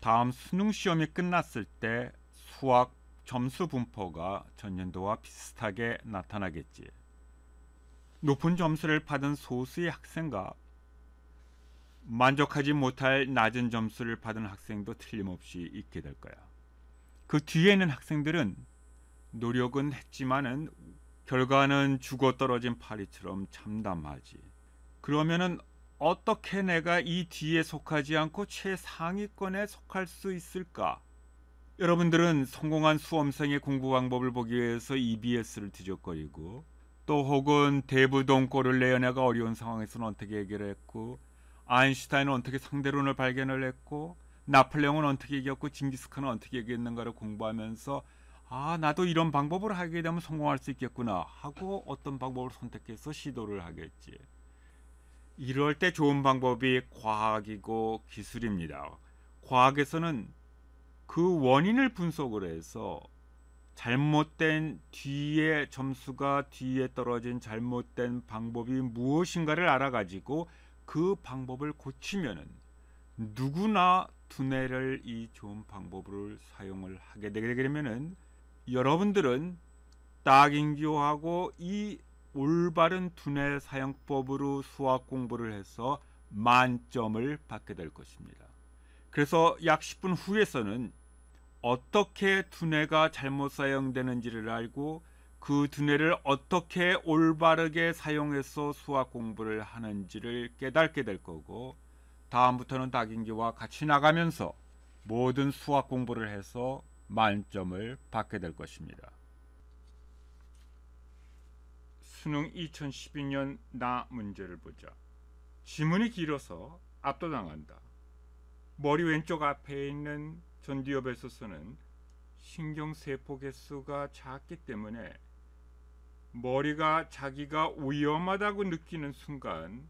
다음 수능 시험이 끝났을 때 수학 점수 분포가 전년도와 비슷하게 나타나겠지. 높은 점수를 받은 소수의 학생과 만족하지 못할 낮은 점수를 받은 학생도 틀림없이 있게 될 거야. 그 뒤에 있는 학생들은 노력은 했지만은 결과는 죽어 떨어진 파리처럼 참담하지. 그러면은 어떻게 내가 이 뒤에 속하지 않고 최상위권에 속할 수 있을까? 여러분들은 성공한 수험생의 공부 방법을 보기 위해서 EBS를 뒤적거리고 또 혹은 대부동꼴을 내어내가 어려운 상황에서는 어떻게 해결했고 아인슈타인은 어떻게 상대론을 발견을 했고 나폴레옹은 어떻게 이겼고 징기스칸은 어떻게 이겼는가를 공부하면서 아 나도 이런 방법을 하게 되면 성공할 수 있겠구나 하고 어떤 방법을 선택해서 시도를 하겠지. 이럴 때 좋은 방법이 과학이고 기술입니다. 과학에서는 그 원인을 분석을 해서 잘못된 뒤에 점수가 뒤에 떨어진 잘못된 방법이 무엇인가를 알아가지고 그 방법을 고치면은 누구나 두뇌를 이 좋은 방법을 사용을 하게 되게 되면은 여러분들은 딱인교하고 이 올바른 두뇌 사용법으로 수학 공부를 해서 만점을 받게 될 것입니다. 그래서 약 10분 후에서는 어떻게 두뇌가 잘못 사용되는지를 알고 그 두뇌를 어떻게 올바르게 사용해서 수학 공부를 하는지를 깨닫게 될 거고 다음부터는 다긴기와 같이 나가면서 모든 수학 공부를 해서 만점을 받게 될 것입니다. 수능 2012년 나 문제를 보자. 지문이 길어서 압도당한다. 머리 왼쪽 앞에 있는 전두엽에서는 신경세포 개수가 작기 때문에 머리가 자기가 위험하다고 느끼는 순간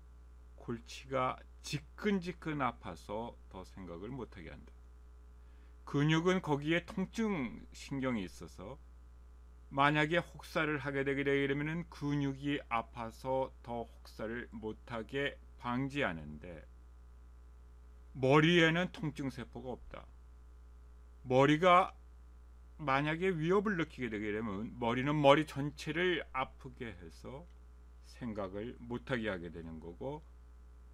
골치가 지끈지끈 아파서 더 생각을 못하게 한다. 근육은 거기에 통증 신경이 있어서 만약에 혹사를 하게 되게 되면 근육이 아파서 더 혹사를 못하게 방지하는데 머리에는 통증 세포가 없다. 머리가 만약에 위협을 느끼게 되게 되면 머리는 머리 전체를 아프게 해서 생각을 못하게 하게 되는 거고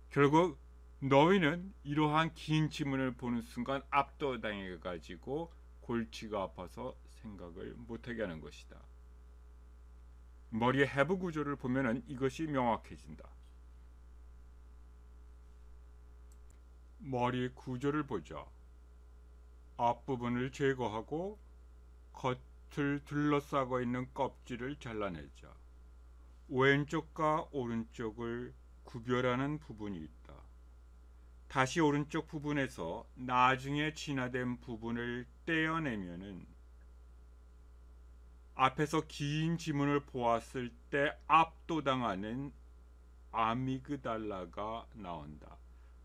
결국 너희는 이러한 긴 지문을 보는 순간 압도당해 가지고 골치가 아파서 생각을 못하게 하는 것이다. 머리의 해부 구조를 보면은 이것이 명확해진다. 머리 구조를 보자. 앞부분을 제거하고 겉을 둘러싸고 있는 껍질을 잘라내자. 왼쪽과 오른쪽을 구별하는 부분이 있다. 다시 오른쪽 부분에서 나중에 진화된 부분을 떼어내면은 앞에서 긴 지문을 보았을 때 압도당하는 아미그달라가 나온다.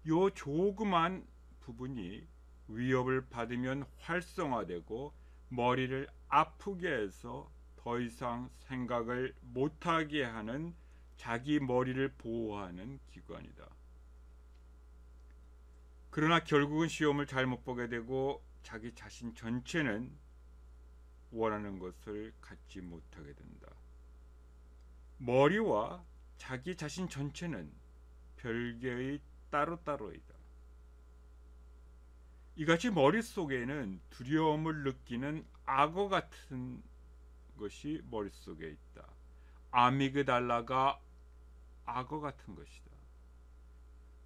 요 조그만 부분이 위협을 받으면 활성화되고 머리를 아프게 해서 더 이상 생각을 못하게 하는 자기 머리를 보호하는 기관이다. 그러나 결국은 시험을 잘못 보게 되고 자기 자신 전체는 원하는 것을 갖지 못하게 된다. 머리와 자기 자신 전체는 별개의 따로따로이다. 이같이 머릿속에는 두려움을 느끼는 악어 같은 것이 머릿속에 있다. 아미그달라가 악어 같은 것이다.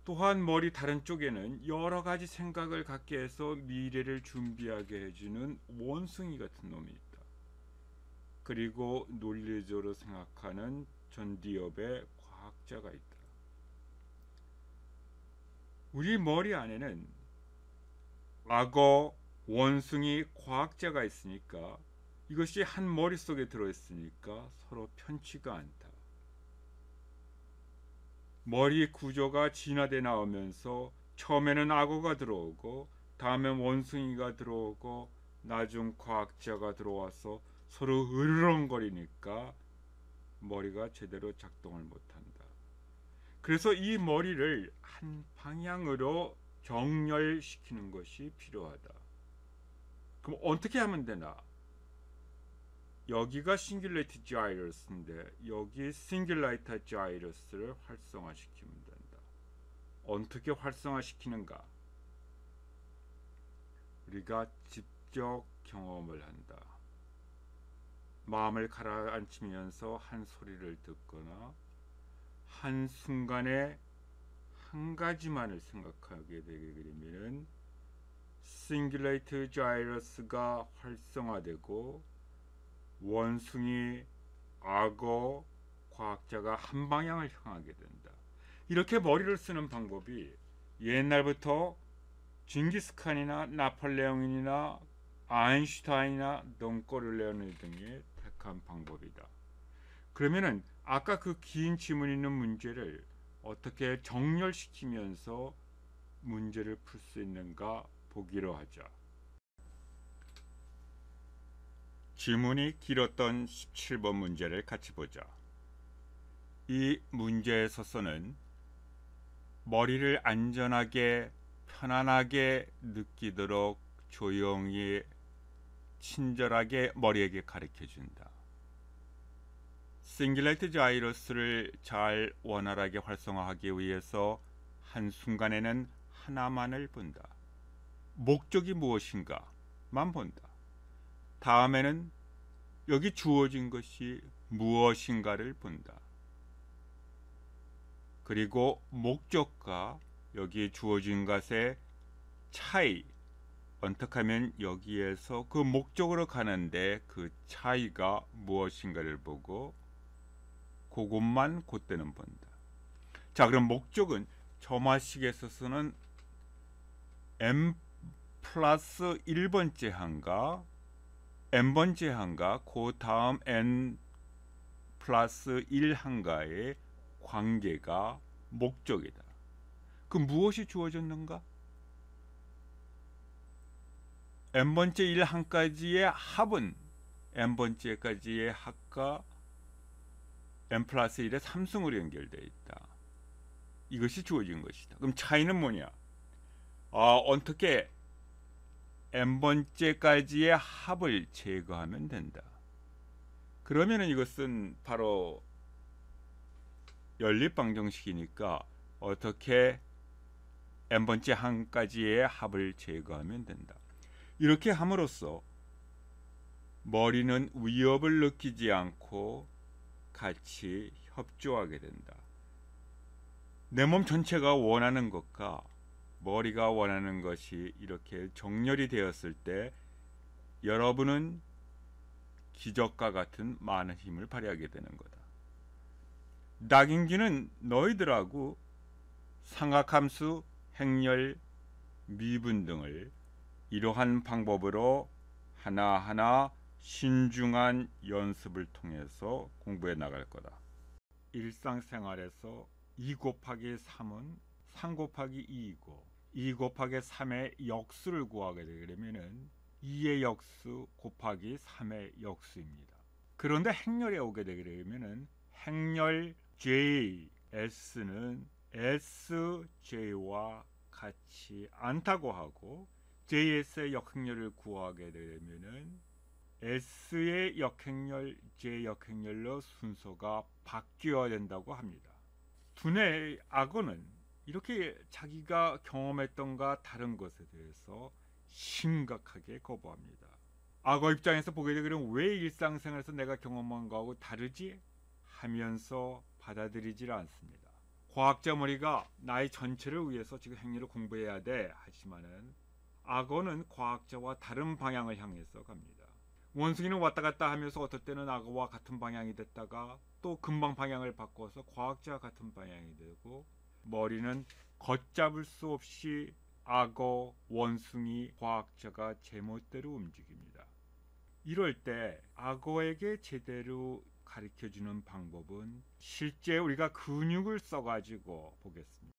또한 머리 다른 쪽에는 여러 가지 생각을 갖게 해서 미래를 준비하게 해주는 원숭이 같은 놈이 있다. 그리고 논리적으로 생각하는 전두엽의 과학자가 있다. 우리 머리 안에는 악어, 원숭이, 과학자가 있으니까 이것이 한 머릿속에 들어있으니까 서로 편치가 않다. 머리 구조가 진화돼 나오면서 처음에는 악어가 들어오고 다음엔 원숭이가 들어오고 나중 과학자가 들어와서 서로 으르렁거리니까 머리가 제대로 작동을 못한다. 그래서 이 머리를 한 방향으로 정렬시키는 것이 필요하다. 그럼 어떻게 하면 되나? 여기가 싱귤레이트 자이러스인데 여기 싱귤레이트 자이러스를 활성화시키면 된다. 어떻게 활성화시키는가? 우리가 직접 경험을 한다. 마음을 가라앉히면서 한 소리를 듣거나 한순간에 한 가지만을 생각하게 되게 되면 싱귤레이트 자이러스가 활성화되고 원숭이, 악어, 과학자가 한 방향을 향하게 된다. 이렇게 머리를 쓰는 방법이 옛날부터 징기스칸이나 나폴레옹이나 아인슈타인이나 덩꼬르레오네 등이 택한 방법이다. 그러면은 아까 그 긴 지문 있는 문제를 어떻게 정렬시키면서 문제를 풀 수 있는가 보기로 하자. 지문이 길었던 17번 문제를 같이 보자. 이 문제에서는 머리를 안전하게 편안하게 느끼도록 조용히 친절하게 머리에게 가르쳐 준다. 싱귤레이트 자이러스를 잘 원활하게 활성화하기 위해서 한순간에는 하나만을 본다. 목적이 무엇인가만 본다. 다음에는 여기 주어진 것이 무엇인가를 본다. 그리고 목적과 여기 주어진 것의 차이, 어떻게 하면 여기에서 그 목적으로 가는데 그 차이가 무엇인가를 보고 그것만 그때는 본다. 자, 그럼 목적은 점화식에서는 m 플러스 1번째 항과 n번째 항과 그 다음 n 플러스 1항과의 관계가 목적이다. 그 무엇이 주어졌는가? n번째 1항까지의 합은 n번째까지의 합과 n 플러스 1의 3승으로 연결되어 있다. 이것이 주어진 것이다. 그럼 차이는 뭐냐? 어떻게 n번째까지의 합을 제거하면 된다. 그러면은 이것은 바로 연립방정식이니까 어떻게 n번째 항까지의 합을 제거하면 된다. 이렇게 함으로써 머리는 위협을 느끼지 않고 같이 협조하게 된다. 내 몸 전체가 원하는 것과 머리가 원하는 것이 이렇게 정렬이 되었을 때 여러분은 기적과 같은 많은 힘을 발휘하게 되는 거다. 낙인기는 너희들하고 삼각함수, 행렬, 미분 등을 이러한 방법으로 하나하나 신중한 연습을 통해서 공부해 나갈 거다. 일상생활에서 2 곱하기 3은 3 곱하기 2이고 2 곱하기 3의 역수를 구하게 되려면 2의 역수 곱하기 3의 역수입니다. 그런데 행렬에 오게 되려면 행렬 J, S는 SJ와 같이 않다고 하고 JS의 역행렬을 구하게 되려면 S의 역행렬, J 역행렬로 순서가 바뀌어야 된다고 합니다. 두뇌의 악어는 이렇게 자기가 경험했던가 다른 것에 대해서 심각하게 거부합니다. 악어 입장에서 보게 되면 왜 일상생활에서 내가 경험한 거하고 다르지? 하면서 받아들이질 않습니다. 과학자 머리가 나의 전체를 위해서 지금 행렬을 공부해야 돼 하지만은 악어는 과학자와 다른 방향을 향해서 갑니다. 원숭이는 왔다 갔다 하면서 어떨 때는 악어와 같은 방향이 됐다가 또 금방 방향을 바꿔서 과학자와 같은 방향이 되고 머리는 걷잡을 수 없이 악어, 원숭이, 과학자가 제멋대로 움직입니다. 이럴 때 악어에게 제대로 가르쳐주는 방법은 실제 우리가 근육을 써가지고 보겠습니다.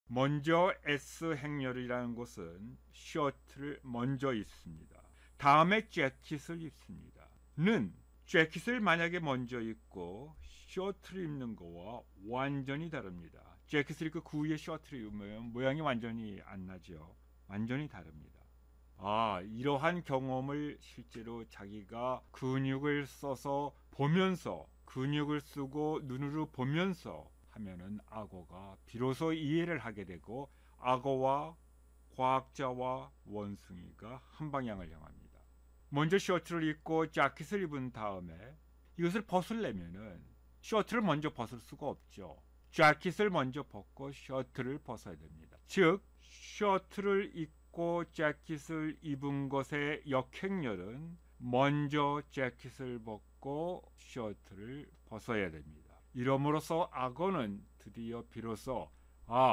먼저 S 행렬이라는 것은 셔츠를 먼저 입습니다. 다음에 재킷을 입습니다. 는 재킷을 만약에 먼저 입고 셔츠를 입는 거와 완전히 다릅니다. 재킷을 입고 그 위에 셔츠를 입으면 모양이 완전히 안 나죠. 완전히 다릅니다. 이러한 경험을 실제로 자기가 근육을 써서 보면서, 근육을 쓰고 눈으로 보면서 하면은 악어가 비로소 이해를 하게 되고, 악어와 과학자와 원숭이가 한 방향을 향합니다. 먼저 셔츠를 입고 자켓을 입은 다음에 이것을 벗으려면은 셔츠를 먼저 벗을 수가 없죠. 자켓을 먼저 벗고 셔츠를 벗어야 됩니다. 즉 셔츠를 입고 자켓을 입은 것의 역행렬은 먼저 자켓을 벗고 셔츠를 벗어야 됩니다. 이러므로써 악어는 드디어 비로소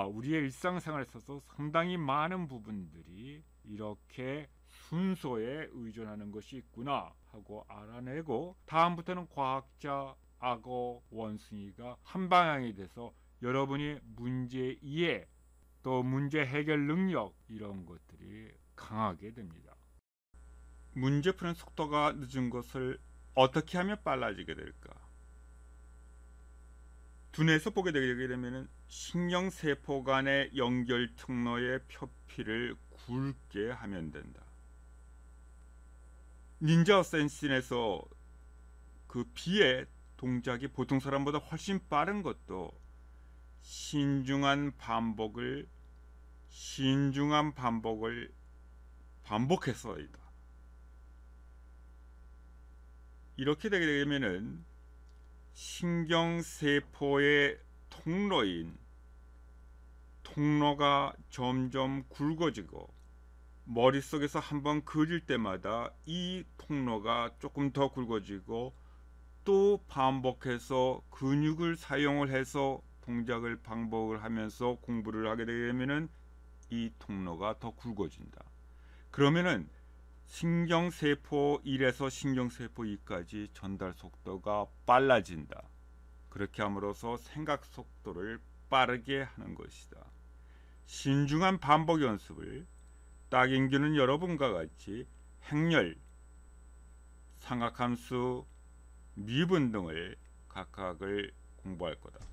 우리의 일상생활에 있어서 상당히 많은 부분들이 이렇게 순서에 의존하는 것이 있구나 하고 알아내고, 다음부터는 과학자, 악어, 원숭이가 한 방향이 돼서 여러분이 문제 이해 또 문제 해결 능력 이런 것들이 강하게 됩니다. 문제 푸는 속도가 늦은 것을 어떻게 하면 빨라지게 될까? 두뇌에서 보게 되게 되면 신경세포 간의 연결 통로의 표피를 굵게 하면 된다. 닌자 어센신에서 그 비의 동작이 보통 사람보다 훨씬 빠른 것도 신중한 반복을 반복해서이다. 이렇게 되게 되면은 신경세포의 통로가 점점 굵어지고, 머릿속에서 한번 그릴 때마다 이 통로가 조금 더 굵어지고, 또 반복해서 근육을 사용을 해서 동작을 반복을 하면서 공부를 하게 되면은 이 통로가 더 굵어진다. 그러면은 신경세포 1에서 신경세포 2까지 전달 속도가 빨라진다. 그렇게 함으로써 생각 속도를 빠르게 하는 것이다. 신중한 반복 연습을 딱인규는 여러분과 같이 행렬, 삼각함수, 미분 등을 각각을 공부할 거다.